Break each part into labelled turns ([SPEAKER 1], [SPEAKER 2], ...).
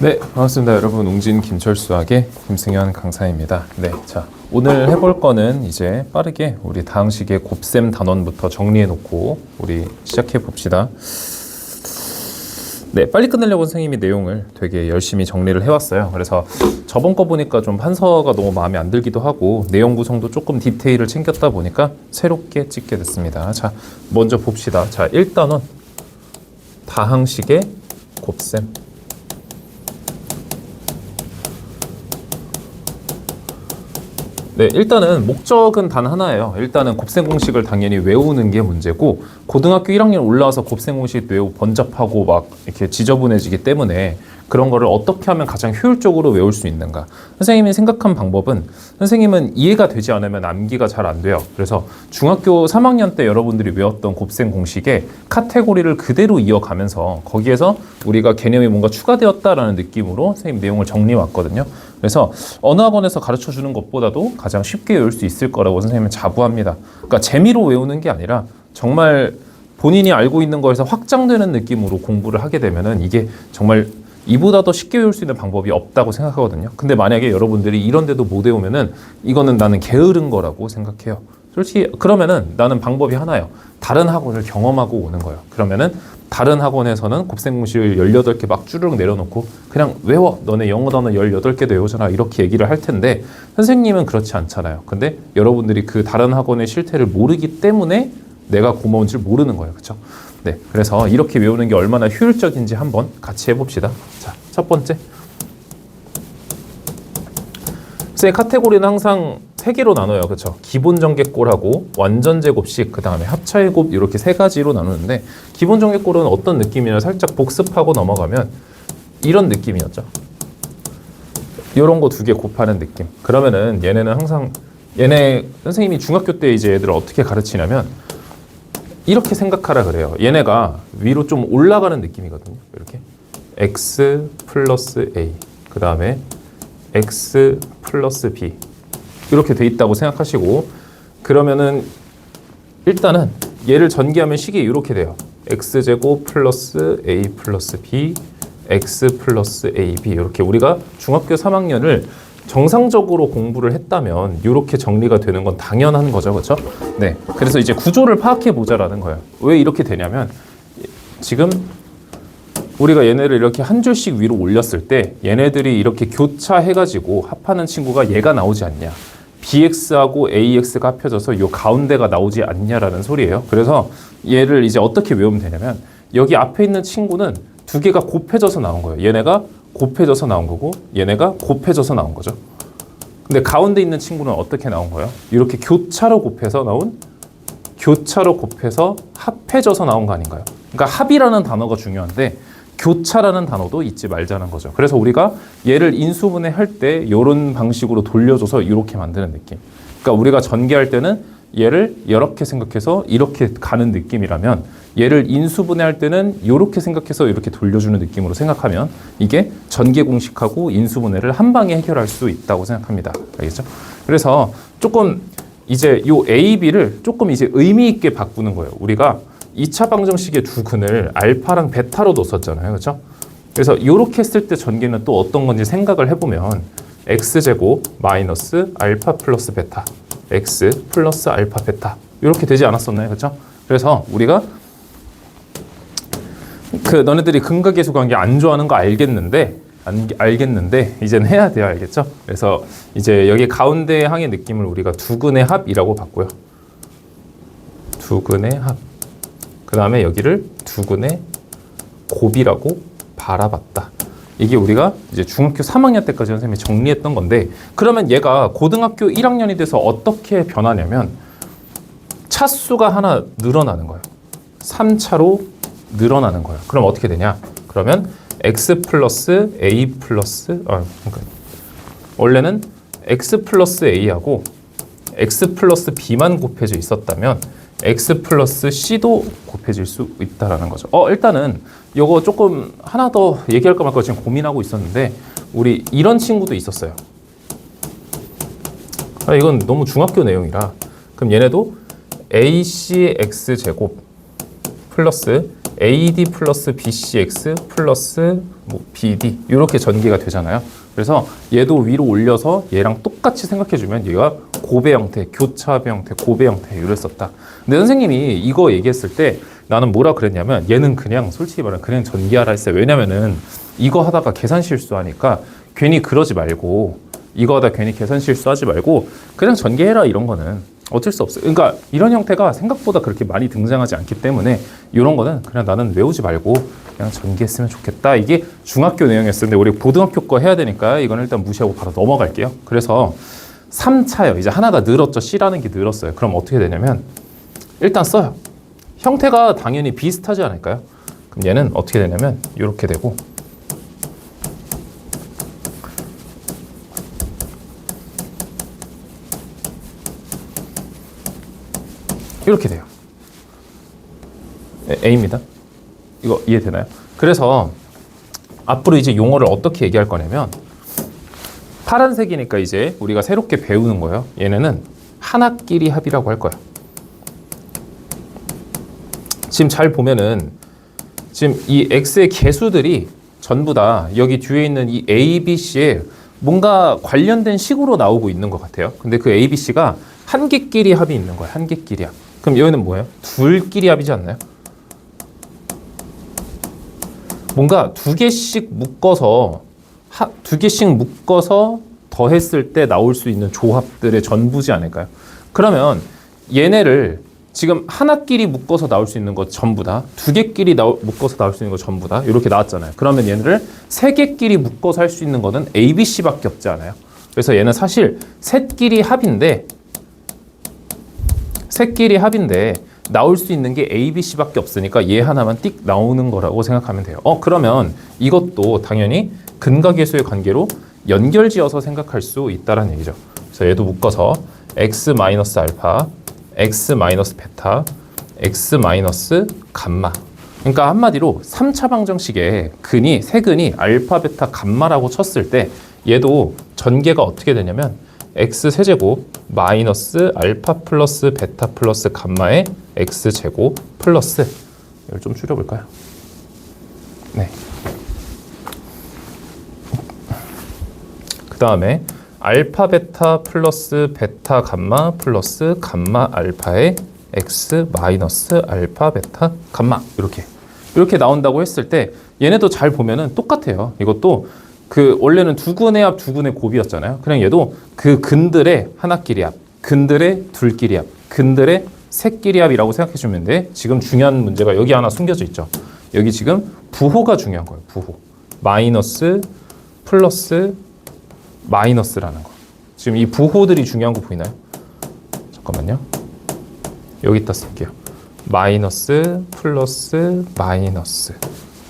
[SPEAKER 1] 네, 반갑습니다. 여러분. 웅진 김철수학의 김승현 강사입니다. 네, 자, 오늘 해볼 거는 이제 빠르게 우리 다항식의 곱셈 단원부터 정리해 놓고 우리 시작해 봅시다. 네, 빨리 끝내려고 선생님이 내용을 되게 열심히 정리를 해왔어요. 그래서 저번 거 보니까 좀 판서가 너무 마음에 안 들기도 하고 내용 구성도 조금 디테일을 챙겼다 보니까 새롭게 찍게 됐습니다. 자, 먼저 봅시다. 자, 1단원 다항식의 곱셈. 네, 일단은 목적은 단 하나예요. 일단은 곱셈 공식을 당연히 외우는 게 문제고, 고등학교 1학년 올라와서 곱셈 공식 매우 번잡하고 막 이렇게 지저분해지기 때문에 그런 거를 어떻게 하면 가장 효율적으로 외울 수 있는가. 선생님이 생각한 방법은, 선생님은 이해가 되지 않으면 암기가 잘 안 돼요. 그래서 중학교 3학년 때 여러분들이 외웠던 곱셈 공식의 카테고리를 그대로 이어가면서 거기에서 우리가 개념이 뭔가 추가되었다라는 느낌으로 선생님 내용을 정리해 왔거든요. 그래서 어느 학원에서 가르쳐 주는 것보다도 가장 쉽게 외울 수 있을 거라고 선생님은 자부합니다. 그러니까 재미로 외우는 게 아니라 정말 본인이 알고 있는 거에서 확장되는 느낌으로 공부를 하게 되면은 이게 정말 이보다 더 쉽게 외울 수 있는 방법이 없다고 생각하거든요. 근데 만약에 여러분들이 이런 데도 못 외우면은 이거는 나는 게으른 거라고 생각해요. 솔직히 그러면은 나는 방법이 하나예요. 다른 학원을 경험하고 오는 거예요. 그러면은 다른 학원에서는 곱셈 공식을 18개 막 주르륵 내려놓고 그냥 외워. 너네 영어 단어 18개도 외우잖아. 이렇게 얘기를 할 텐데 선생님은 그렇지 않잖아요. 근데 여러분들이 그 다른 학원의 실태를 모르기 때문에 내가 고마운 줄 모르는 거예요. 그렇죠? 네, 그래서 이렇게 외우는 게 얼마나 효율적인지 한번 같이 해봅시다. 자, 첫 번째. 제 카테고리는 항상 3개로 나눠요. 그렇죠? 기본 전개꼴하고 완전 제곱식, 그 다음에 합차의 곱, 이렇게 3가지로 나누는데, 기본 전개꼴은 어떤 느낌이냐 살짝 복습하고 넘어가면 이런 느낌이었죠. 이런 거 2개 곱하는 느낌. 그러면은 얘네는 항상, 얘네 선생님이 중학교 때 이제 애들을 어떻게 가르치냐면 이렇게 생각하라 그래요. 얘네가 위로 좀 올라가는 느낌이거든요. 이렇게 x 플러스 a, 그 다음에 x 플러스 b, 이렇게 돼 있다고 생각하시고, 그러면은 일단은 얘를 전개하면 식이 이렇게 돼요. x제곱 플러스 a 플러스 b, x 플러스 ab. 이렇게 우리가 중학교 3학년을 정상적으로 공부를 했다면 이렇게 정리가 되는 건 당연한 거죠. 그렇죠? 네. 그래서 이제 구조를 파악해 보자라는 거예요. 왜 이렇게 되냐면 지금 우리가 얘네를 이렇게 한 줄씩 위로 올렸을 때 얘네들이 이렇게 교차해가지고 합하는 친구가 얘가 나오지 않냐. bx하고 ax가 합쳐져서 요 가운데가 나오지 않냐라는 소리예요. 그래서 얘를 이제 어떻게 외우면 되냐면 여기 앞에 있는 친구는 2개가 곱해져서 나온 거예요. 얘네가 곱해져서 나온 거고 얘네가 곱해져서 나온 거죠. 근데 가운데 있는 친구는 어떻게 나온 거예요? 이렇게 교차로 곱해서 나온, 교차로 곱해서 합해져서 나온 거 아닌가요? 그러니까 합이라는 단어가 중요한데 교차라는 단어도 잊지 말자는 거죠. 그래서 우리가 얘를 인수분해 할 때 이런 방식으로 돌려줘서 이렇게 만드는 느낌. 그러니까 우리가 전개할 때는 얘를 이렇게 생각해서 이렇게 가는 느낌이라면 얘를 인수분해할 때는 이렇게 생각해서 이렇게 돌려주는 느낌으로 생각하면 이게 전개 공식하고 인수분해를 한 방에 해결할 수 있다고 생각합니다. 알겠죠? 그래서 조금 이제 요 A, B를 조금 이제 의미 있게 바꾸는 거예요. 우리가 2차 방정식의 두 근을 알파랑 베타로 뒀었잖아요. 그렇죠? 그래서 이렇게 했을 때 전개는 또 어떤 건지 생각을 해보면 x제곱 마이너스 알파 플러스 베타, x 플러스 알파 베타, 이렇게 되지 않았었나요? 그렇죠? 그래서 우리가 너네들이 근각계수 관계 안 좋아하는 거 알겠는데 이제는 해야 돼요. 알겠죠? 그래서 이제 여기 가운데 항의 느낌을 우리가 두근의 합이라고 봤고요. 두근의 합. 그 다음에 여기를 두근의 곱이라고 바라봤다. 이게 우리가 이제 중학교 3학년 때까지 선생님이 정리했던 건데, 그러면 얘가 고등학교 1학년이 돼서 어떻게 변하냐면 차수가 하나 늘어나는 거예요. 3차로 늘어나는 거예요. 그럼 어떻게 되냐? 그러면 x 플러스 a 플러스 그러니까 원래는 x 플러스 a하고 x 플러스 b만 곱해져 있었다면 x 플러스 c도 곱해질 수 있다라는 거죠. 일단은 이거 조금 하나 더 얘기할까 말까 지금 고민하고 있었는데 우리 이런 친구도 있었어요. 이건 너무 중학교 내용이라. 그럼 얘네도 acx 제곱 플러스 AD 플러스 BCX 플러스 뭐 BD 이렇게 전개가 되잖아요. 그래서 얘도 위로 올려서 얘랑 똑같이 생각해주면 얘가 고배 형태, 교차합의 형태, 고배 형태 이랬었다. 근데 선생님이 이거 얘기했을 때 나는 뭐라 그랬냐면 얘는 그냥 솔직히 말하면 그냥 전개하라 했어요. 왜냐면은 이거 하다가 계산 실수하니까 괜히 그러지 말고 이거 하다 괜히 계산 실수하지 말고 그냥 전개해라 이런 거는 어쩔 수 없어요. 그러니까 이런 형태가 생각보다 그렇게 많이 등장하지 않기 때문에 이런 거는 그냥 나는 외우지 말고 그냥 전개했으면 좋겠다. 이게 중학교 내용이었는데 우리 고등학교 거 해야 되니까 이건 일단 무시하고 바로 넘어갈게요. 그래서 3차요. 이제 하나가 늘었죠. C라는 게 늘었어요. 그럼 어떻게 되냐면 일단 써요. 형태가 당연히 비슷하지 않을까요? 그럼 얘는 어떻게 되냐면 이렇게 되고 이렇게 돼요. A입니다. 이거 이해되나요? 그래서 앞으로 이제 용어를 어떻게 얘기할 거냐면 파란색이니까 이제 우리가 새롭게 배우는 거예요. 얘네는 하나끼리 합이라고 할 거예요. 지금 잘 보면은 지금 이 X의 개수들이 전부 다 여기 뒤에 있는 이 A, B, C에 뭔가 관련된 식으로 나오고 있는 것 같아요. 근데 그 A, B, C가 한 개끼리 합이 있는 거예요. 한 개끼리 합. 그럼 여기는 뭐예요? 둘끼리 합이지 않나요? 뭔가 두 개씩 묶어서 더했을 때 나올 수 있는 조합들의 전부지 않을까요? 그러면 얘네를 지금 하나끼리 묶어서 나올 수 있는 것 전부 다, 두 개끼리 묶어서 나올 수 있는 것 전부 다 이렇게 나왔잖아요. 그러면 얘네를 세 개끼리 묶어서 할 수 있는 거는 A, B, C밖에 없지 않아요. 그래서 얘는 사실 셋끼리 합인데 나올 수 있는 게 A, B, C밖에 없으니까 얘 하나만 띡 나오는 거라고 생각하면 돼요. 그러면 이것도 당연히 근각계수의 관계로 연결지어서 생각할 수 있다는 얘기죠. 그래서 얘도 묶어서 X-알파, X-베타, X-감마. 그러니까 한마디로 3차 방정식에 세근이 알파, 베타, 감마라고 쳤을 때 얘도 전개가 어떻게 되냐면 X세제곱 마이너스 알파 플러스 베타 플러스 감마의 X제곱 플러스 이걸 좀 줄여볼까요? 네. 그 다음에 알파 베타 플러스 베타 감마 플러스 감마 알파의 X 마이너스 알파 베타 감마 이렇게 나온다고 했을 때 얘네도 잘 보면은 똑같아요. 이것도 원래는 두근의 합, 두근의 곱이었잖아요. 그냥 얘도 그 근들의 하나끼리 합, 근들의 둘끼리 합, 근들의 셋끼리 합이라고 생각해 주면 돼. 지금 중요한 문제가 여기 하나 숨겨져 있죠. 여기 지금 부호가 중요한 거예요. 부호. 마이너스, 플러스, 마이너스라는 거. 지금 이 부호들이 중요한 거 보이나요? 잠깐만요. 여기다 쓸게요. 마이너스, 플러스, 마이너스.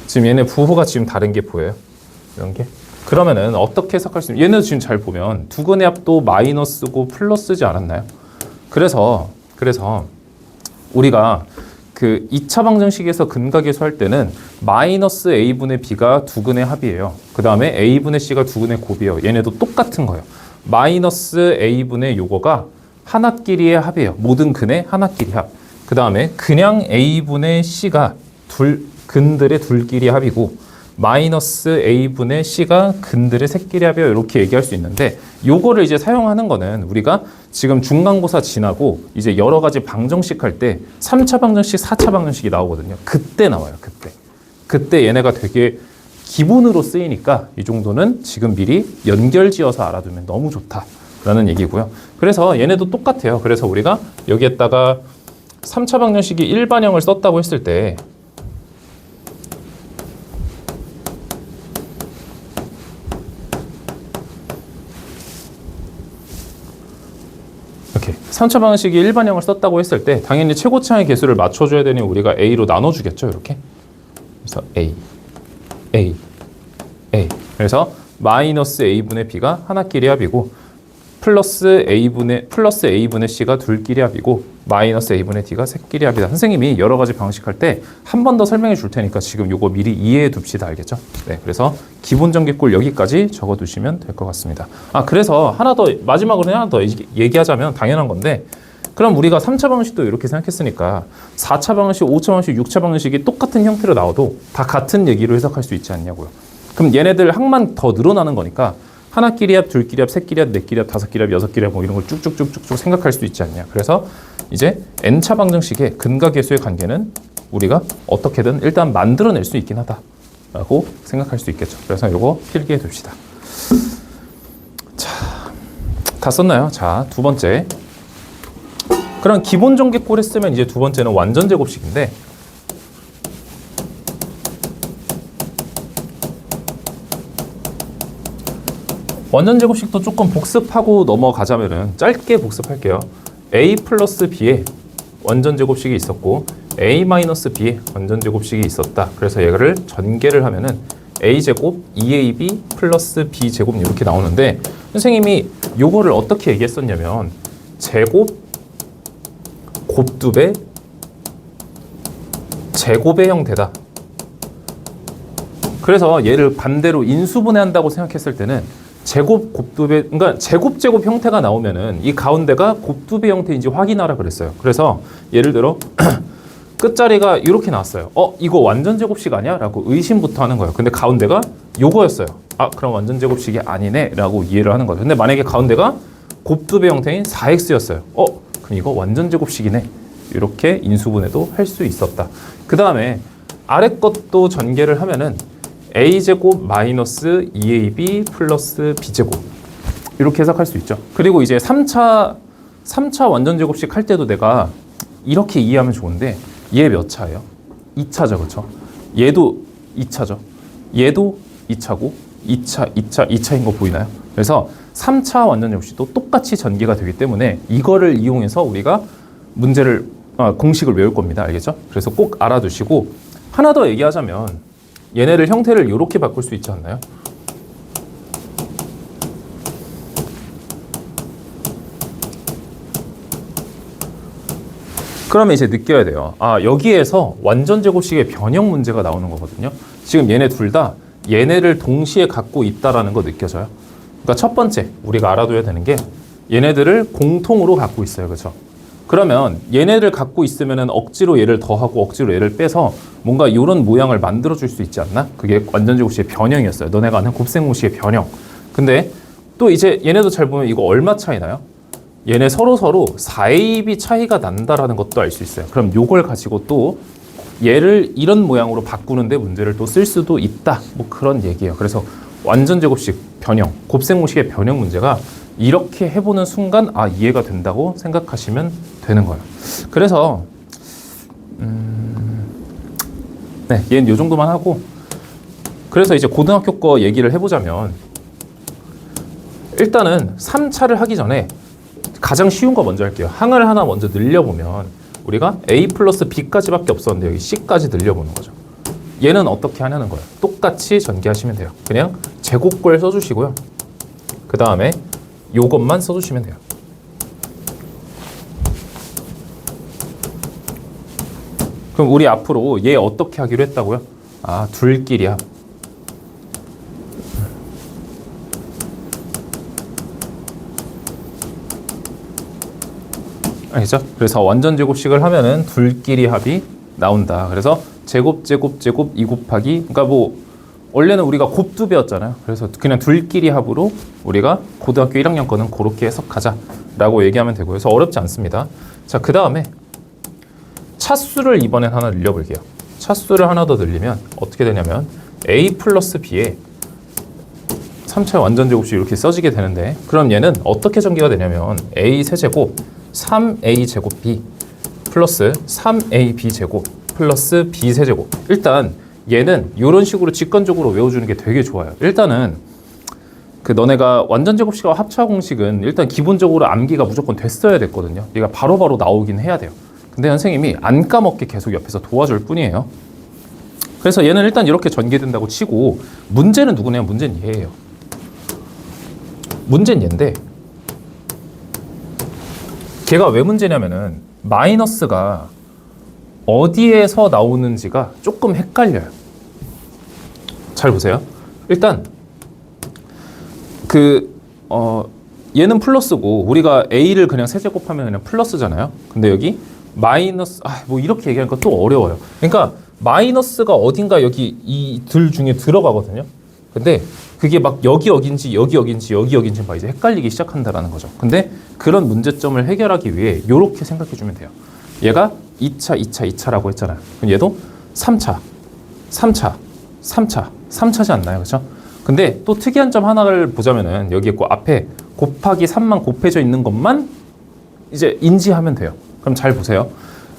[SPEAKER 1] 지금 얘네 부호가 지금 다른 게 보여요. 이런 게. 그러면은 어떻게 해석할 수 있는? 얘는 지금 잘 보면 두근의 합도 마이너스고 플러스지 않았나요? 그래서 우리가 그 2차 방정식에서 근각계수 할 때는 마이너스 A분의 B가 두근의 합이에요. 그 다음에 A분의 C가 두근의 곱이에요. 얘네도 똑같은 거예요. 마이너스 A분의 요거가 하나끼리의 합이에요. 모든 근의 하나끼리 합. 그 다음에 그냥 A분의 C가 근들의 둘끼리 합이고 마이너스 A분의 C가 근들의 셋끼리 합이에요. 이렇게 얘기할 수 있는데 요거를 이제 사용하는 거는 우리가 지금 중간고사 지나고 이제 여러 가지 방정식 할 때 3차 방정식, 4차 방정식이 나오거든요. 그때 나와요. 그때 얘네가 되게 기본으로 쓰이니까 이 정도는 지금 미리 연결지어서 알아두면 너무 좋다라는 얘기고요. 그래서 얘네도 똑같아요. 그래서 우리가 여기에다가 3차 방정식이 일반형을 썼다고 했을 때 이렇게 3차 방정식이 일반형을 썼다고 했을 때 당연히 최고차의 개수를 맞춰줘야 되니 우리가 A로 나눠주겠죠. 이렇게. 그래서 A. 그래서 마이너스 A분의 B가 하나끼리 합이고 플러스 A분의 C가 둘끼리 합이고 마이너스 A분의 D가 셋끼리 합이다. 선생님이 여러 가지 방식할 때 한 번 더 설명해 줄 테니까 지금 요거 미리 이해해 둡시다. 알겠죠? 네, 그래서 기본 전개꼴 여기까지 적어 두시면 될 것 같습니다. 그래서 마지막으로 하나 더 얘기하자면 당연한 건데 그럼 우리가 3차 방정식도 이렇게 생각했으니까 4차 방정식, 5차 방정식, 6차 방정식이 똑같은 형태로 나와도 다 같은 얘기로 해석할 수 있지 않냐고요. 그럼 얘네들 항만 더 늘어나는 거니까 하나끼리 합, 둘끼리 합, 셋끼리 합, 넷끼리 합, 다섯끼리 합, 여섯끼리 합 뭐 이런 걸 쭉쭉쭉쭉 생각할 수 있지 않냐. 그래서 이제 n차 방정식의 근과 계수의 관계는 우리가 어떻게든 일단 만들어낼 수 있긴 하다라고 생각할 수 있겠죠. 그래서 이거 필기해 둡시다. 자, 다 썼나요? 자, 두 번째. 그럼 기본 전개꼴 했으면 이제 두 번째는 완전 제곱식인데 완전 제곱식도 조금 복습하고 넘어가자면은 짧게 복습할게요. a 플러스 b의 완전 제곱식이 있었고 a 마이너스 b의 완전 제곱식이 있었다. 그래서 얘를 전개를 하면은 a 제곱 2ab 플러스 b 제곱 이렇게 나오는데 선생님이 요거를 어떻게 얘기했었냐면 제곱 곱두배 제곱의 형태다. 그래서 얘를 반대로 인수분해한다고 생각했을 때는 제곱 곱두배, 그러니까 제곱 형태가 나오면은 이 가운데가 곱두배 형태인지 확인하라 그랬어요. 그래서 예를 들어 끝자리가 이렇게 나왔어요. 이거 완전 제곱식 아니야? 라고 의심부터 하는 거예요. 근데 가운데가 요거였어요. 그럼 완전 제곱식이 아니네 라고 이해를 하는 거죠. 근데 만약에 가운데가 곱두배 형태인 4x였어요. 그럼 이거 완전 제곱식이네. 이렇게 인수분해도 할 수 있었다. 그 다음에 아래 것도 전개를 하면은 a제곱 마이너스 2ab 플러스 b제곱 이렇게 해석할 수 있죠. 그리고 이제 3차 완전 제곱식 할 때도 내가 이렇게 이해하면 좋은데 얘 몇 차예요? 2차죠. 그렇죠? 얘도 2차죠. 얘도 2차고 2차인 거 보이나요? 그래서 3차 완전 제곱식도 똑같이 전개가 되기 때문에 이거를 이용해서 우리가 문제를 공식을 외울 겁니다. 알겠죠? 그래서 꼭 알아두시고 하나 더 얘기하자면 얘네를 형태를 이렇게 바꿀 수 있지 않나요? 그러면 이제 느껴야 돼요. 여기에서 완전 제곱식의 변형 문제가 나오는 거거든요. 지금 얘네 둘 다 얘네를 동시에 갖고 있다라는 거 느껴져요. 그러니까 첫 번째 우리가 알아둬야 되는 게 얘네들을 공통으로 갖고 있어요. 그렇죠? 그러면 얘네를 갖고 있으면은 억지로 얘를 더하고 억지로 얘를 빼서 뭔가 이런 모양을 만들어 줄 수 있지 않나? 그게 완전 제곱식의 변형이었어요. 너네가 아는 곱셈공식의 변형. 근데 또 이제 얘네도 잘 보면 이거 얼마 차이 나요? 얘네 서로 4ab이 차이가 난다라는 것도 알 수 있어요. 그럼 요걸 가지고 또 얘를 이런 모양으로 바꾸는데 문제를 또 쓸 수도 있다. 뭐 그런 얘기예요. 그래서 완전 제곱식 변형, 곱셈공식의 변형 문제가 이렇게 해보는 순간 이해가 된다고 생각하시면 되는 거예요. 그래서 네, 얘는 요 정도만 하고 그래서 이제 고등학교 거 얘기를 해보자면 일단은 3차를 하기 전에 가장 쉬운 거 먼저 할게요. 항을 하나 먼저 늘려보면 우리가 a 플러스 b까지밖에 없었는데 여기 c까지 늘려보는 거죠. 얘는 어떻게 하냐는 거예요. 똑같이 전개하시면 돼요. 그냥 제곱꼴 써주시고요. 그 다음에 요것만 써주시면 돼요. 그럼 우리 앞으로 얘 어떻게 하기로 했다고요? 둘끼리 합. 알겠죠? 그래서 완전 제곱식을 하면은 둘끼리 합이 나온다. 그래서 제곱 2 곱하기 그러니까 뭐 원래는 우리가 곱두배였잖아요. 그래서 그냥 둘끼리 합으로 우리가 고등학교 1학년 거는 그렇게 해석하자라고 얘기하면 되고요. 그래서 어렵지 않습니다. 자, 그 다음에 차수를 이번엔 하나 늘려볼게요. 차수를 하나 더 늘리면 어떻게 되냐면 a 플러스 b에 3차 완전 제곱식 이렇게 써지게 되는데 그럼 얘는 어떻게 전개가 되냐면 a 세제곱 3a 제곱 b 플러스 3ab 제곱 플러스 b 세제곱. 일단 얘는 이런 식으로 직관적으로 외워주는 게 되게 좋아요. 일단은 그 너네가 완전 제곱식과 합차 공식은 일단 기본적으로 암기가 무조건 됐어야 됐거든요. 얘가 바로바로 나오긴 해야 돼요. 근데 선생님이 안 까먹게 계속 옆에서 도와줄 뿐이에요. 그래서 얘는 일단 이렇게 전개된다고 치고 문제는 누구냐면 문제는 얘예요. 문제는 얘인데 걔가 왜 문제냐면은 마이너스가 어디에서 나오는지가 조금 헷갈려요. 잘 보세요. 일단 얘는 플러스고 우리가 a를 그냥 세제곱하면 그냥 플러스잖아요. 근데 여기 마이너스 뭐 이렇게 얘기하니까 또 어려워요. 그러니까 마이너스가 어딘가 여기 이 둘 중에 들어가거든요. 근데 그게 막 여기 여긴지 여기 여긴지 여기 여긴지 막 이제 헷갈리기 시작한다라는 거죠. 근데 그런 문제점을 해결하기 위해 이렇게 생각해 주면 돼요. 얘가 2차, 2차, 2차라고 했잖아요. 그럼 얘도 3차, 3차, 3차, 3차지 않나요? 그렇죠? 근데 또 특이한 점 하나를 보자면은 여기 있고 앞에 곱하기 3만 곱해져 있는 것만 이제 인지하면 돼요. 그럼 잘 보세요.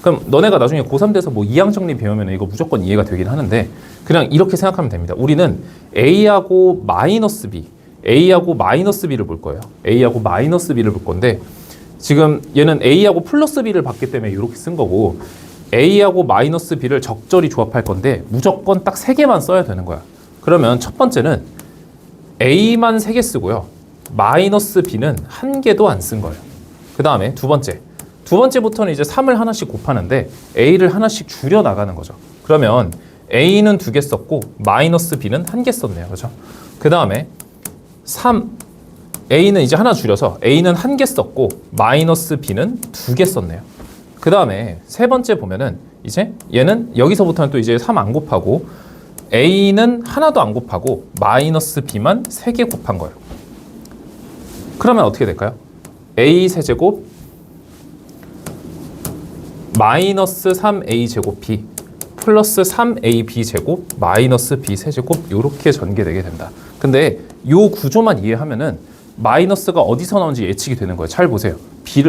[SPEAKER 1] 그럼 너네가 나중에 고3 돼서 뭐 이항정리 배우면 이거 무조건 이해가 되긴 하는데 그냥 이렇게 생각하면 됩니다. 우리는 A하고 마이너스 B, A하고 마이너스 B를 볼 거예요. A하고 마이너스 B를 볼 건데 지금 얘는 A하고 플러스 B를 봤기 때문에 이렇게 쓴 거고 A하고 마이너스 B를 적절히 조합할 건데 무조건 딱 3개만 써야 되는 거야. 그러면 첫 번째는 A만 3개 쓰고요. 마이너스 B는 1개도 안 쓴 거예요. 그 다음에 두 번째부터는 이제 3을 하나씩 곱하는데 A를 하나씩 줄여 나가는 거죠. 그러면 A는 2개 썼고 마이너스 B는 1개 썼네요. 그렇죠? 그 다음에 A는 이제 하나 줄여서 A는 1개 썼고 마이너스 B는 2개 썼네요. 그 다음에 세 번째 보면은 이제 얘는 여기서부터는 또 이제 3 안 곱하고 A는 하나도 안 곱하고 마이너스 B만 3개 곱한 거예요. 그러면 어떻게 될까요? A 세제곱 마이너스 3A 제곱 B 플러스 3AB 제곱 마이너스 B 세제곱 이렇게 전개되게 된다. 근데 이 구조만 이해하면은 마이너스가 어디서 나온지 예측이 되는 거예요. 잘 보세요.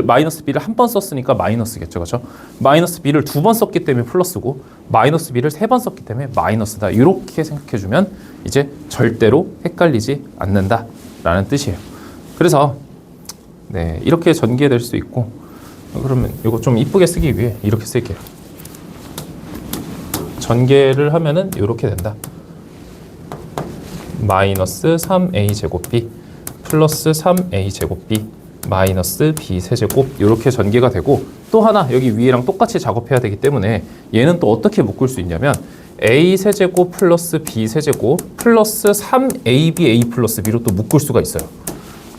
[SPEAKER 1] 마이너스 B를 한 번 썼으니까 마이너스겠죠. 그렇죠? 마이너스 B를 2번 썼기 때문에 플러스고 마이너스 B를 3번 썼기 때문에 마이너스다. 이렇게 생각해주면 이제 절대로 헷갈리지 않는다라는 뜻이에요. 그래서 네, 이렇게 전개될 수 있고 그러면 이거 좀 이쁘게 쓰기 위해 이렇게 쓸게요. 전개를 하면은 이렇게 된다. 마이너스 3A 제곱 B 플러스 3A 제곱 B 마이너스 B 세제곱 이렇게 전개가 되고 또 하나 여기 위에랑 똑같이 작업해야 되기 때문에 얘는 또 어떻게 묶을 수 있냐면 A 세제곱 플러스 B 세제곱 플러스 3AB A 플러스 B로 또 묶을 수가 있어요.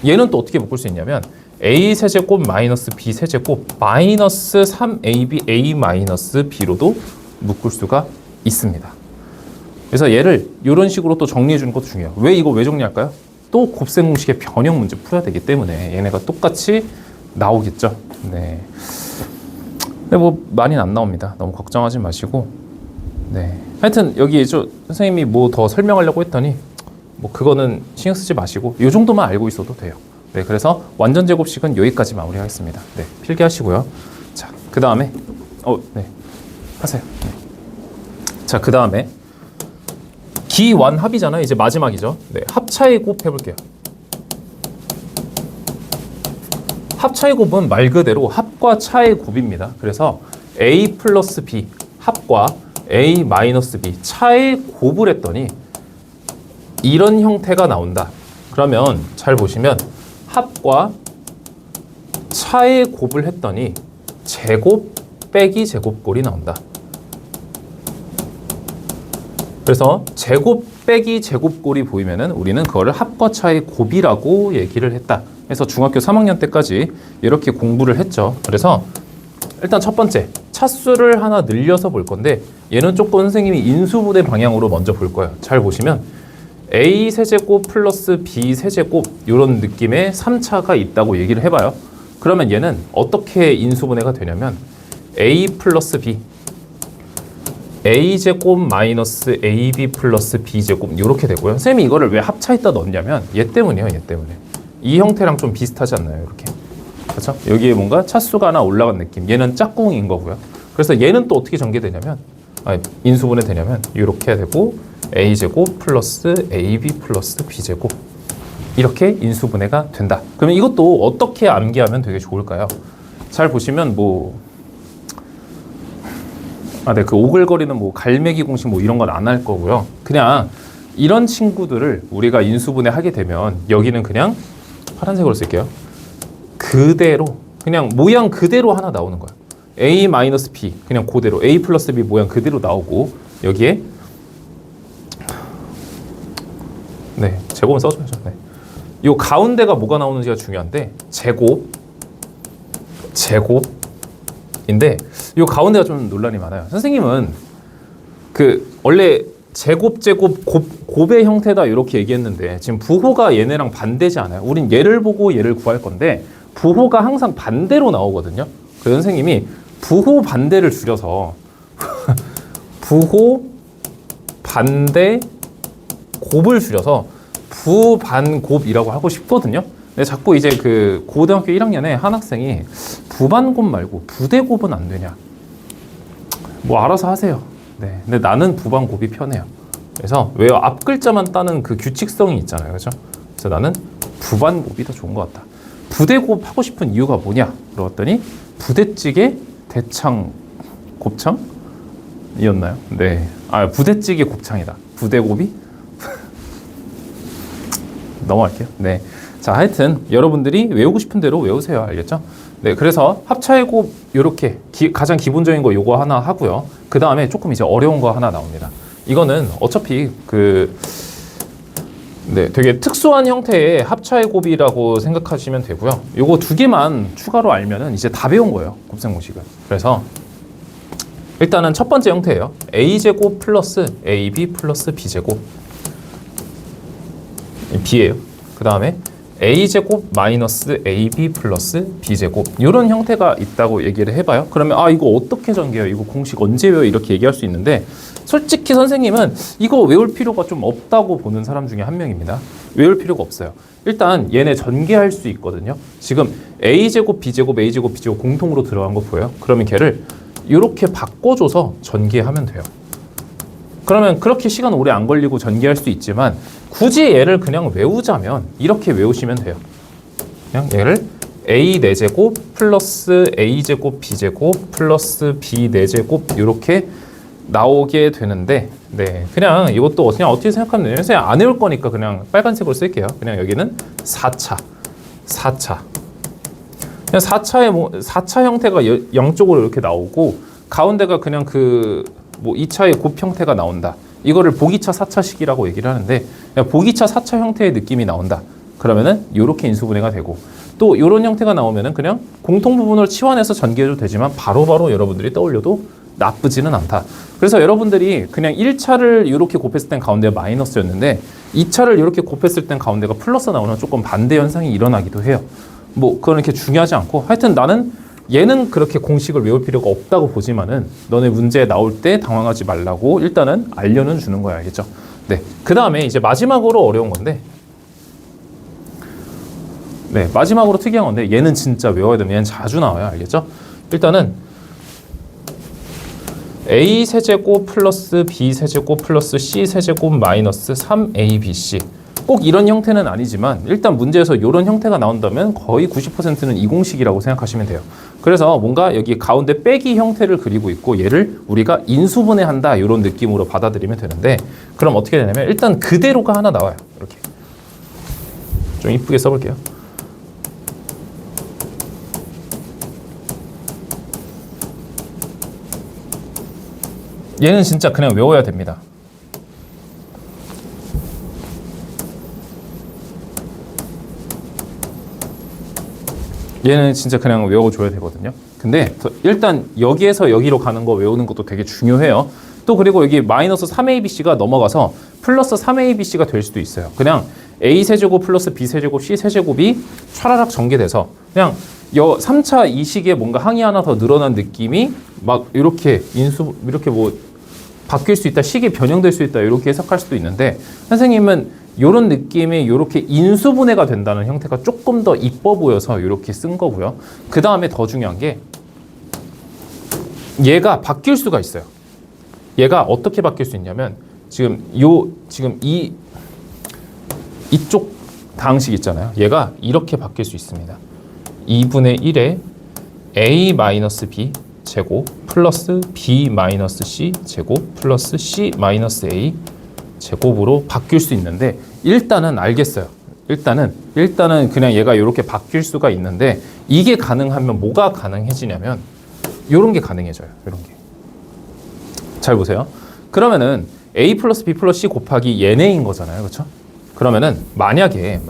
[SPEAKER 1] 얘는 또 어떻게 묶을 수 있냐면 A 세제곱 마이너스 B 세제곱 마이너스 3AB A 마이너스 B로도 묶을 수가 있습니다. 그래서 얘를 이런 식으로 또 정리해 주는 것도 중요해요. 이거 왜 정리할까요? 또 곱셈 공식의 변형 문제 풀어야 되기 때문에 얘네가 똑같이 나오겠죠. 네. 근데 뭐 많이는 안 나옵니다. 너무 걱정하지 마시고. 네. 하여튼 여기 선생님이 뭐 더 설명하려고 했더니 뭐 그거는 신경 쓰지 마시고 이 정도만 알고 있어도 돼요. 네. 그래서 완전 제곱식은 여기까지 마무리하겠습니다. 네. 필기하시고요. 자, 그 다음에 네. 하세요. 네. 자, 그 다음에 기완합이잖아요. 이제 마지막이죠. 네, 합차의 곱 해볼게요. 합차의 곱은 말 그대로 합과 차의 곱입니다. 그래서 A 플러스 B 합과 A 마이너스 B 차의 곱을 했더니 이런 형태가 나온다. 그러면 잘 보시면 합과 차의 곱을 했더니 제곱 빼기 제곱꼴이 나온다. 그래서 제곱 빼기 제곱꼴이 보이면은 우리는 그거를 합과 차의 곱이라고 얘기를 했다. 그래서 중학교 3학년 때까지 이렇게 공부를 했죠. 그래서 일단 첫 번째 차수를 하나 늘려서 볼 건데 얘는 조금 선생님이 인수분해 방향으로 먼저 볼 거예요. 잘 보시면 A 세제곱 플러스 B 세제곱 이런 느낌의 3차가 있다고 얘기를 해봐요. 그러면 얘는 어떻게 인수분해가 되냐면 A 플러스 B A제곱 마이너스 AB 플러스 B제곱 이렇게 되고요. 선생님이 이거를 왜 합차에다 넣었냐면 얘 때문이에요. 얘 때문에. 이 형태랑 좀 비슷하지 않나요? 이렇게. 그렇죠? 여기에 뭔가 차수가 하나 올라간 느낌. 얘는 짝꿍인 거고요. 그래서 얘는 또 어떻게 전개되냐면 인수분해 되냐면 이렇게 되고 A제곱 플러스 AB 플러스 B제곱 이렇게 인수분해가 된다. 그러면 이것도 어떻게 암기하면 되게 좋을까요? 잘 보시면 네, 그 오글거리는 뭐 갈매기 공식 뭐 이런 건 안 할 거고요. 그냥 이런 친구들을 우리가 인수분해 하게 되면 여기는 그냥 파란색으로 쓸게요. 그대로 그냥 모양 그대로 하나 나오는 거야. A 마이너스 B 그냥 그대로 A 플러스 B 모양 그대로 나오고 여기에 네 제곱은 써줘야죠. 네. 요 가운데가 뭐가 나오는지가 중요한데 제곱인데 요 가운데가 좀 논란이 많아요. 선생님은 그 원래 제곱 곱의 형태다 이렇게 얘기했는데 지금 부호가 얘네랑 반대지 않아요. 우린 얘를 보고 얘를 구할 건데 부호가 항상 반대로 나오거든요. 그래서 선생님이 부호 반대를 줄여서 부호 반대 곱을 줄여서 부반곱이라고 하고 싶거든요. 근데 자꾸 이제 그 고등학교 1학년에 한 학생이 부반곱 말고 부대곱은 안 되냐. 뭐 알아서 하세요. 네. 근데 나는 부반곱이 편해요. 그래서 왜 앞 글자만 따는 그 규칙성이 있잖아요. 그죠? 그래서 나는 부반곱이 더 좋은 것 같다. 부대곱 하고 싶은 이유가 뭐냐? 그러봤더니 부대찌개 대창 곱창이었나요? 네. 아, 부대찌개 곱창이다. 부대곱이? 넘어갈게요. 네. 자, 하여튼 여러분들이 외우고 싶은 대로 외우세요. 알겠죠? 네. 그래서 합차의 곱 요렇게 가장 기본적인 거 요거 하나 하고요. 그 다음에 조금 이제 어려운 거 하나 나옵니다. 이거는 어차피 네, 되게 특수한 형태의 합차의 곱이라고 생각하시면 되고요. 요거 두 개만 추가로 알면은 이제 다 배운 거예요. 곱셈 공식은. 그래서 일단은 첫 번째 형태예요. a제곱 플러스 ab 플러스 b제곱. b예요. 그 다음에 a제곱 마이너스 ab 플러스 b제곱. 이런 형태가 있다고 얘기를 해봐요. 그러면 아, 이거 어떻게 전개해요? 이거 공식 언제 외워요? 이렇게 얘기할 수 있는데 솔직히 선생님은 이거 외울 필요가 좀 없다고 보는 사람 중에 한 명입니다. 외울 필요가 없어요. 일단 얘네 전개할 수 있거든요. 지금 a제곱 b제곱 a제곱 b제곱 공통으로 들어간 거 보여요? 그러면 걔를 이렇게 바꿔줘서 전개하면 돼요. 그러면 그렇게 시간 오래 안 걸리고 전개할 수 있지만 굳이 얘를 그냥 외우자면 이렇게 외우시면 돼요. 그냥 얘를 a 4제곱 플러스 a제곱 b제곱 플러스 b 4제곱 이렇게 나오게 되는데 네, 그냥 이것도 그냥 어떻게 생각하면 되냐면 그냥 안 외울 거니까 그냥 빨간색으로 쓸게요. 그냥 여기는 4차 그냥 4차 형태가 양쪽으로 이렇게 나오고 가운데가 그냥 뭐 2차의 곱 형태가 나온다. 이거를 보기차 4차식이라고 얘기를 하는데 그냥 보기차 4차 형태의 느낌이 나온다. 그러면은 이렇게 인수분해가 되고 또 이런 형태가 나오면은 그냥 공통 부분을 치환해서 전개해도 되지만 바로바로 여러분들이 떠올려도 나쁘지는 않다. 그래서 여러분들이 그냥 1차를 이렇게 곱했을 땐 가운데가 마이너스였는데 2차를 이렇게 곱했을 땐 가운데가 플러스 나오는 조금 반대 현상이 일어나기도 해요. 뭐 그건 이렇게 중요하지 않고 하여튼 나는 얘는 그렇게 공식을 외울 필요가 없다고 보지만은 너네 문제 나올 때 당황하지 말라고 일단은 알려는 주는 거야. 알겠죠? 네. 그 다음에 이제 마지막으로 어려운 건데 네. 마지막으로 특이한 건데 얘는 진짜 외워야 됩니다. 얘는 자주 나와요. 알겠죠? 일단은 a 세제곱 플러스 b 세제곱 플러스 c 세제곱 마이너스 3abc 꼭 이런 형태는 아니지만 일단 문제에서 이런 형태가 나온다면 거의 90%는 이 공식이라고 생각하시면 돼요. 그래서 뭔가 여기 가운데 빼기 형태를 그리고 있고 얘를 우리가 인수분해한다 이런 느낌으로 받아들이면 되는데 그럼 어떻게 되냐면 일단 그대로가 하나 나와요. 이렇게 좀 이쁘게 써볼게요. 얘는 진짜 그냥 외워야 됩니다. 얘는 진짜 그냥 외워줘야 되거든요. 근데 일단 여기에서 여기로 가는 거 외우는 것도 되게 중요해요. 또 그리고 여기 마이너스 3abc가 넘어가서 플러스 3abc가 될 수도 있어요. 그냥 a세제곱 플러스 b세제곱 c세제곱이 촤라락 전개돼서 그냥 3차 이식에 뭔가 항이 하나 더 늘어난 느낌이 막 이렇게 이렇게 뭐 바뀔 수 있다, 식이 변형될 수 있다 이렇게 해석할 수도 있는데 선생님은 이런 느낌이 이렇게 인수분해가 된다는 형태가 조금 더 이뻐 보여서 이렇게 쓴 거고요. 그 다음에 더 중요한 게 얘가 바뀔 수가 있어요. 얘가 어떻게 바뀔 수 있냐면 지금 이쪽 다항식 있잖아요. 얘가 이렇게 바뀔 수 있습니다. 2분의 1에 a-b 제곱 플러스 b-c 제곱 플러스 c-a 제곱으로 바뀔 수 있는데 일단은 알겠어요. 일단은 그냥 얘가 이렇게 바뀔 수가 있는데 이게 가능하면 뭐가 가능해지냐면 이런 게 가능해져요. 이런 게. 잘 보세요. 그러면은 a 플러스 b 플러스 c 곱하기 얘네인 거잖아요. 그렇죠? 그러면은 만약에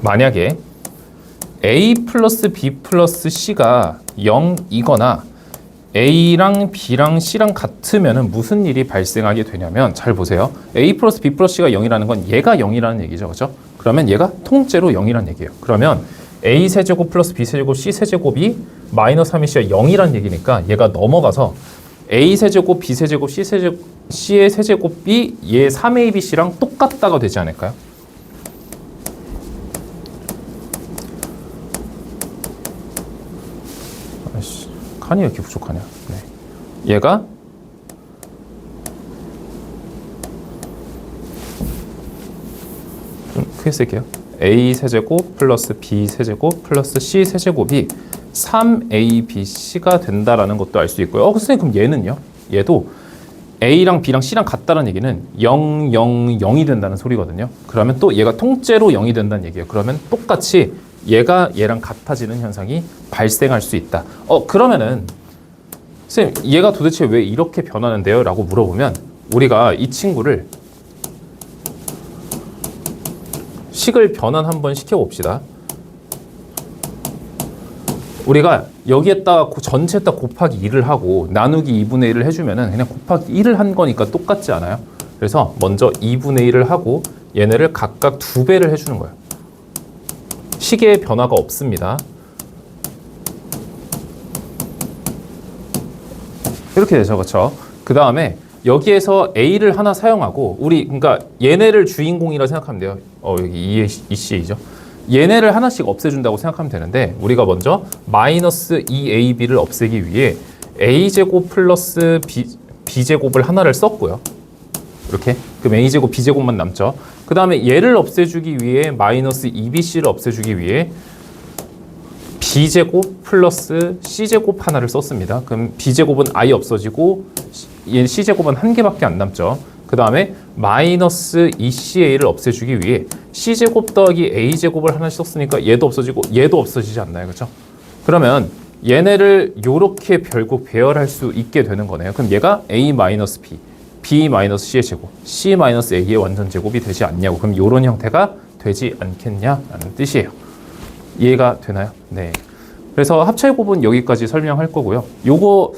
[SPEAKER 1] 만약에 A 플러스 B 플러스 C가 0이거나 A랑 B랑 C랑 같으면 무슨 일이 발생하게 되냐면, 잘 보세요. A 플러스 B 플러스 C가 0이라는 건 얘가 0이라는 얘기죠. 그렇죠? 그러면 얘가 통째로 0이라는 얘기예요. 그러면 A 세제곱 플러스 B 세제곱 C 세제곱이 마이너스 3이C가 0이라는 얘기니까 얘가 넘어가서 A 세제곱 B 세제곱 C 세제곱 C의 세제곱이 얘 3ABC랑 똑같다가 되지 않을까요? 아이씨, 칸이 왜 이렇게 부족하냐? 네. 얘가 좀 크게 쓸게요. A 세제곱 플러스 B 세제곱 플러스 C 세제곱이 3ABC가 된다라는 것도 알 수 있고요. 선생님, 그럼 얘는요? 얘도 A랑 B랑 C랑 같다는 얘기는 0, 0, 0이 된다는 소리거든요. 그러면 또 얘가 통째로 0이 된다는 얘기예요. 그러면 똑같이 얘가 얘랑 같아지는 현상이 발생할 수 있다. 그러면은 선생님, 얘가 도대체 왜 이렇게 변하는데요? 라고 물어보면 우리가 이 친구를 식을 변환 한번 시켜봅시다. 우리가 여기에다가 전체에다 곱하기 2를 하고 나누기 2분의 1을 해주면은 그냥 곱하기 1을 한 거니까 똑같지 않아요? 그래서 먼저 2분의 1을 하고 얘네를 각각 2배를 해주는 거예요. 식의 변화가 없습니다. 이렇게 되죠, 그렇죠? 그 다음에 여기에서 A를 하나 사용하고 그러니까 얘네를 주인공이라 생각하면 돼요. 여기 ECA죠. 얘네를 하나씩 없애준다고 생각하면 되는데 우리가 먼저 마이너스 2AB를 없애기 위해 A제곱 플러스 B제곱을 하나를 썼고요. 이렇게. 그럼 A제곱, B제곱만 남죠. 그 다음에 얘를 없애주기 위해 마이너스 2BC를 없애주기 위해 B제곱 플러스 C제곱 하나를 썼습니다. 그럼 B제곱은 아예 없어지고 C제곱은 한 개밖에 안 남죠. 그 다음에 마이너스 2CA를 없애주기 위해 C제곱 더하기 A제곱을 하나씩 썼으니까 얘도 없어지고 얘도 없어지지 않나요? 그렇죠? 그러면 얘네를 요렇게 결국 배열할 수 있게 되는 거네요. 그럼 얘가 A-B, B-C의 제곱, C-A의 완전 제곱이 되지 않냐고. 그럼 요런 형태가 되지 않겠냐라는 뜻이에요. 이해가 되나요? 네. 그래서 합차제곱은 여기까지 설명할 거고요. 요거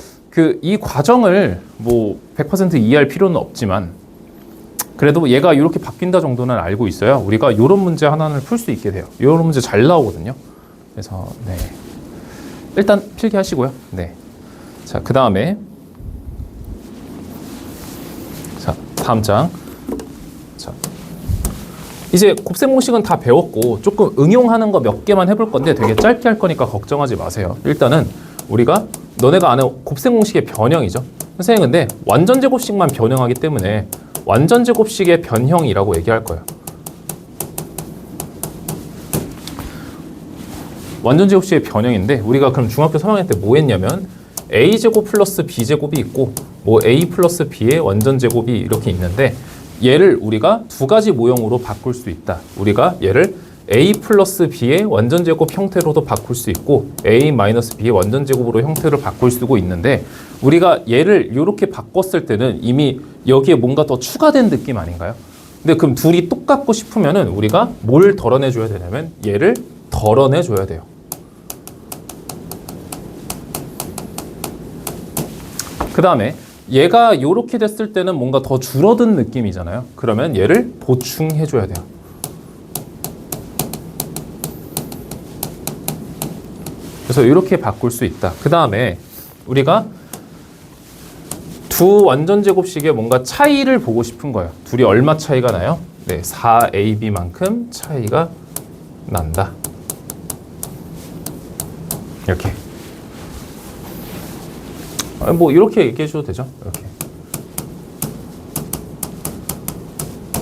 [SPEAKER 1] 이 과정을 뭐 100% 이해할 필요는 없지만 그래도 얘가 이렇게 바뀐다 정도는 알고 있어야 우리가 이런 문제 하나를 풀 수 있게 돼요. 이런 문제 잘 나오거든요. 그래서 네. 일단 필기하시고요. 네. 자, 그 다음에 자, 다음 장. 자, 이제 곱셈 공식은 다 배웠고 조금 응용하는 거 몇 개만 해볼 건데 되게 짧게 할 거니까 걱정하지 마세요. 일단은 우리가 너네가 아는 곱셈 공식의 변형이죠. 선생님 근데 완전 제곱식만 변형하기 때문에 완전 제곱식의 변형이라고 얘기할 거예요. 완전 제곱식의 변형인데 우리가 그럼 중학교 3학년 때 뭐 했냐면 A제곱 플러스 B제곱이 있고 뭐 A 플러스 B의 완전 제곱이 이렇게 있는데 얘를 우리가 두 가지 모형으로 바꿀 수 있다. 우리가 얘를 A 플러스 B의 완전 제곱 형태로도 바꿀 수 있고 A 마이너스 B의 완전 제곱으로 형태를 바꿀 수도 있는데 우리가 얘를 이렇게 바꿨을 때는 이미 여기에 뭔가 더 추가된 느낌 아닌가요? 근데 그럼 둘이 똑같고 싶으면은 우리가 뭘 덜어내줘야 되냐면 얘를 덜어내줘야 돼요. 그 다음에 얘가 이렇게 됐을 때는 뭔가 더 줄어든 느낌이잖아요. 그러면 얘를 보충해줘야 돼요. 그래서 이렇게 바꿀 수 있다. 그 다음에 우리가 두 완전 제곱식의 뭔가 차이를 보고 싶은 거예요. 둘이 얼마 차이가 나요? 네, 4AB만큼 차이가 난다. 이렇게. 뭐 이렇게 얘기해 줘도 되죠. 이렇게.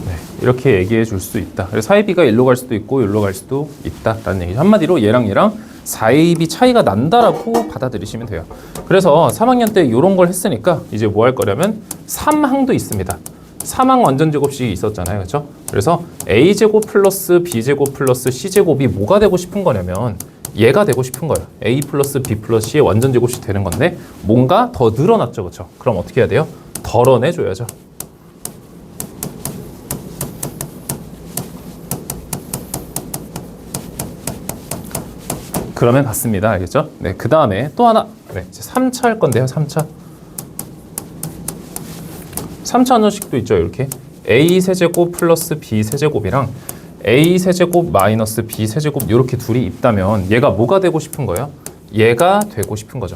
[SPEAKER 1] 네, 이렇게 얘기해 줄 수 있다. 그래서 4AB가 1로 갈 수도 있고 1로 갈 수도 있다라는 얘기죠. 한마디로 얘랑 4AB 차이가 난다라고 받아들이시면 돼요. 그래서 3학년 때 이런 걸 했으니까 이제 뭐 할 거냐면 3항도 있습니다. 3항 완전 제곱식이 있었잖아요. 그렇죠? 그래서 A제곱 플러스 B제곱 플러스 C제곱이 뭐가 되고 싶은 거냐면 얘가 되고 싶은 거예요. A 플러스 B 플러스 C의 완전 제곱식 되는 건데 뭔가 더 늘어났죠. 그렇죠? 그럼 어떻게 해야 돼요? 덜어내줘야죠. 그러면 같습니다. 알겠죠? 네, 그 다음에 또 하나. 네, 이제 3차 할 건데요. 3차. 3차 원전식도 있죠. 이렇게 a 세제곱 플러스 b 세제곱이랑 a 세제곱 마이너스 b 세제곱 이렇게 둘이 있다면 얘가 뭐가 되고 싶은 거예요? 얘가 되고 싶은 거죠.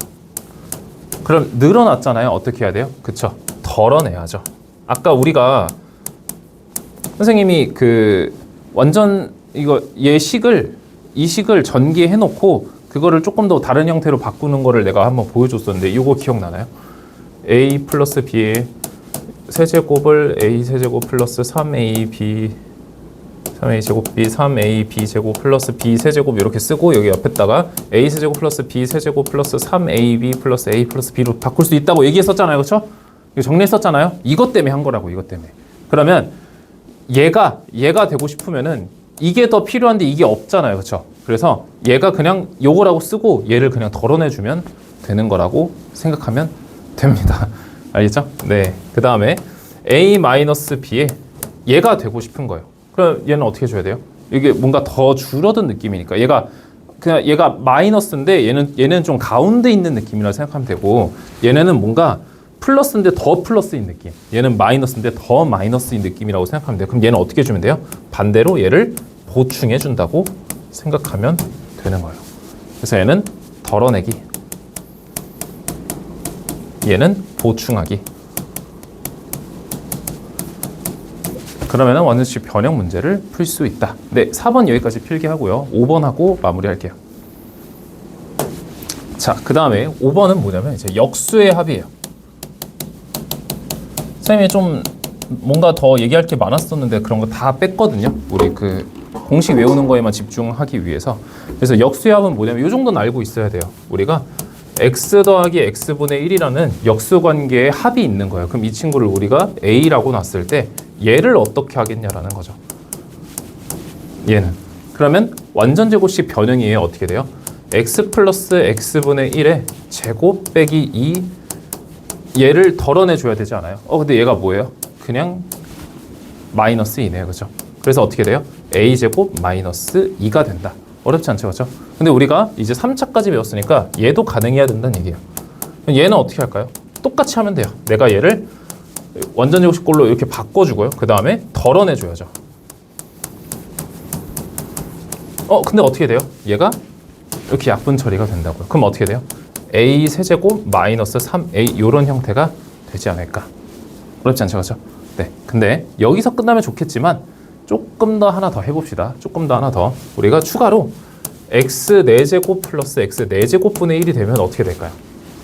[SPEAKER 1] 그럼 늘어났잖아요. 어떻게 해야 돼요? 그쵸? 덜어내야죠. 아까 우리가 선생님이 그 완전 이 식을 전개해 놓고 그거를 조금 더 다른 형태로 바꾸는 거를 내가 한번 보여줬었는데 이거 기억나나요? a 플러스 b의 세제곱을 a 세제곱 플러스 3ab 3a 제곱 b 3ab 제곱 플러스 b 세제곱 이렇게 쓰고 여기 옆에다가 a 세제곱 플러스 b 세제곱 플러스 3ab 플러스 a 플러스 b로 바꿀 수 있다고 얘기했었잖아요. 그렇죠? 이거 정리했었잖아요. 이것 때문에 한 거라고. 이것 때문에. 그러면 얘가 되고 싶으면은 이게 더 필요한데 이게 없잖아요. 그렇죠? 그래서 얘가 그냥 요거라고 쓰고 얘를 그냥 덜어내주면 되는 거라고 생각하면 됩니다. 알겠죠? 네. 그 다음에 a-b에 얘가 되고 싶은 거예요. 그럼 얘는 어떻게 줘야 돼요? 이게 뭔가 더 줄어든 느낌이니까 얘가 마이너스인데 얘는 좀 가운데 있는 느낌이라고 생각하면 되고 얘네는 뭔가 플러스인데 더 플러스인 느낌. 얘는 마이너스인데 더 마이너스인 느낌이라고 생각하면 돼요. 그럼 얘는 어떻게 주면 돼요? 반대로 얘를 보충해 준다고 생각하면 되는 거예요. 그래서 얘는 덜어내기. 얘는 보충하기. 그러면 원전식 변형 문제를 풀 수 있다. 네, 4번 여기까지 필기하고요. 5번하고 마무리할게요. 자, 그 다음에 5번은 뭐냐면 이제 역수의 합이에요. 선생님이 좀 뭔가 더 얘기할 게 많았었는데 그런 거 다 뺐거든요. 우리 그 공식 외우는 거에만 집중하기 위해서. 그래서 역수의 합은 뭐냐면 이 정도는 알고 있어야 돼요. 우리가 x 더하기 x분의 1이라는 역수 관계의 합이 있는 거예요. 그럼 이 친구를 우리가 a라고 놨을 때 얘를 어떻게 하겠냐라는 거죠. 얘는. 그러면 완전 제곱식 변형이에요. 어떻게 돼요? x 플러스 x분의 1의 제곱 빼기 2 얘를 덜어내줘야 되지 않아요? 근데 얘가 뭐예요? 그냥 마이너스 2네요. 그죠? 그래서 어떻게 돼요? a제곱 마이너스 2가 된다. 어렵지 않죠? 그죠? 근데 우리가 이제 3차까지 배웠으니까 얘도 가능해야 된다는 얘기예요. 얘는 어떻게 할까요? 똑같이 하면 돼요. 내가 얘를 완전 제곱식꼴로 이렇게 바꿔주고요. 그 다음에 덜어내줘야죠. 근데 어떻게 돼요? 얘가 이렇게 약분 처리가 된다고요. 그럼 어떻게 돼요? a 세제곱 마이너스 3a 이런 형태가 되지 않을까. 어렵지 않죠? 그렇죠? 네. 근데 여기서 끝나면 좋겠지만 조금 더 하나 더 해봅시다. 조금 더 하나 더. 우리가 추가로 x 4제곱 플러스 x 4제곱분의 1이 되면 어떻게 될까요?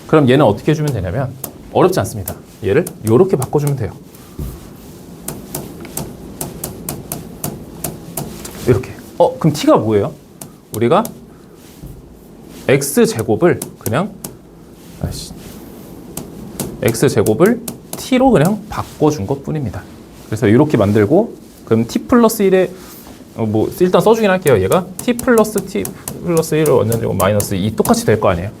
[SPEAKER 1] 그럼 얘는 어떻게 해주면 되냐면 어렵지 않습니다. 얘를 이렇게 바꿔주면 돼요. 이렇게. 그럼 t가 뭐예요? 우리가 x제곱을 그냥 x제곱을 t로 그냥 바꿔준 것 뿐입니다. 그래서 이렇게 만들고 그럼 t 플러스 1에 일단 써주긴 할게요. 얘가 t 플러스 1을 원전제곱 마이너스 2 똑같이 될 거 아니에요.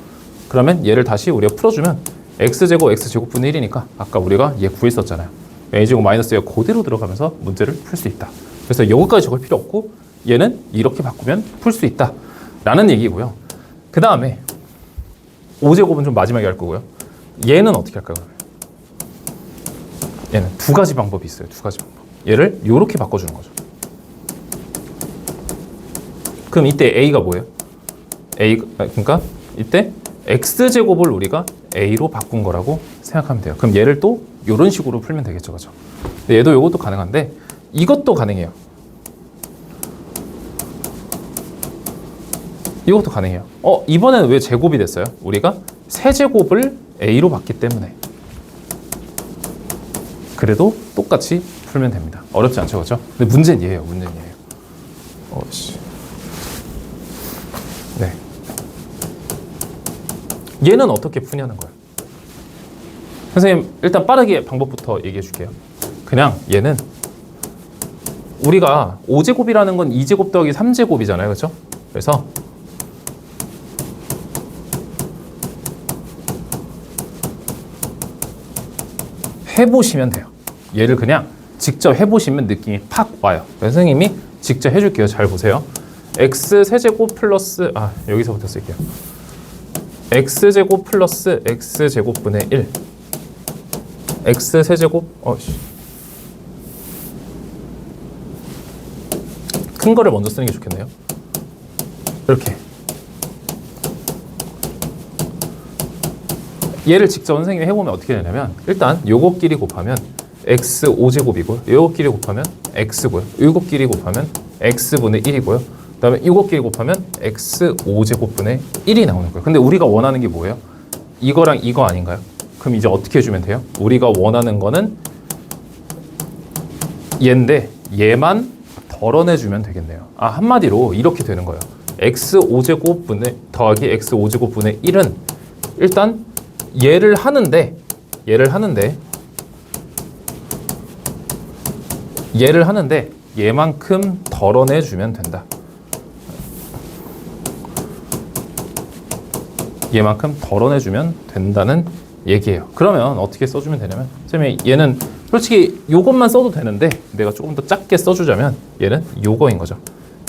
[SPEAKER 1] 그러면 얘를 다시 우리가 풀어주면 x제곱 x제곱분의 1이니까 아까 우리가 얘 구했었잖아요. a제곱 마이너스 2가 그대로 들어가면서 문제를 풀 수 있다. 그래서 여기까지 적을 필요 없고 얘는 이렇게 바꾸면 풀 수 있다 라는 얘기고요. 그 다음에 5제곱은 좀 마지막에 할 거고요. 얘는 어떻게 할까요? 얘는 두 가지 방법이 있어요. 두 가지 방법. 얘를 이렇게 바꿔주는 거죠. 그럼 이때 a가 뭐예요? 그러니까 이때 x제곱을 우리가 a로 바꾼 거라고 생각하면 돼요. 그럼 얘를 또 이런 식으로 풀면 되겠죠. 그죠? 얘도 이것도 가능한데 이것도 가능해요. 이것도 가능해요. 이번에는 왜 제곱이 됐어요? 우리가 세제곱을 a로 봤기 때문에. 그래도 똑같이 풀면 됩니다. 어렵지 않죠, 그렇죠? 근데 문제는 얘예요. 문제는 얘예요. 네. 얘는 어떻게 푸냐는 거예요. 선생님 일단 빠르게 방법부터 얘기해 줄게요. 그냥 얘는 우리가 5제곱이라는 건 2제곱 더하기 3제곱이잖아요. 그렇죠? 그래서 해보시면 돼요. 얘를 그냥 직접 해보시면 느낌이 팍 와요. 선생님이 직접 해줄게요. 잘 보세요. x 세제곱 플러스 여기서부터 쓸게요. x제곱 플러스 x제곱분의 1 x 세제곱 큰 거를 먼저 쓰는 게 좋겠네요. 이렇게 얘를 직접 선생님이 해보면 어떻게 되냐면 일단 요거끼리 곱하면 x 5제곱이고요. 요거끼리 곱하면 x고요. 요거끼리 곱하면 x분의 1이고요. 그 다음에 이거끼리 곱하면 x 5제곱분의 1이 나오는 거예요. 근데 우리가 원하는 게 뭐예요? 이거랑 이거 아닌가요? 그럼 이제 어떻게 해주면 돼요? 우리가 원하는 거는 얘인데 얘만 덜어내주면 되겠네요. 한마디로 이렇게 되는 거예요. x 5제곱분의 더하기 x 5제곱분의 1은 일단 얘를 하는데 얘만큼 덜어내주면 된다. 얘만큼 덜어내주면 된다는 얘기예요. 그러면 어떻게 써주면 되냐면 선생님이 얘는 솔직히 요것만 써도 되는데 내가 조금 더 작게 써주자면 얘는 요거인 거죠.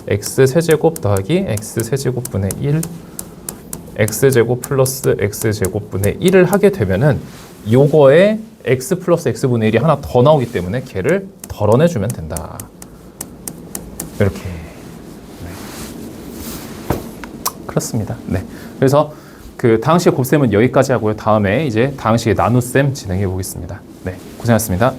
[SPEAKER 1] x 세제곱 더하기 x 세제곱분의 1 x제곱 플러스 x제곱분의 1을 하게 되면은 요거에 x 플러스 x분의 1이 하나 더 나오기 때문에 걔를 덜어내주면 된다. 이렇게. 네. 그렇습니다. 네. 그래서 그 다항식의 곱셈은 여기까지 하고요. 다음에 이제 다항식의 나눗셈 진행해 보겠습니다. 네. 고생하셨습니다.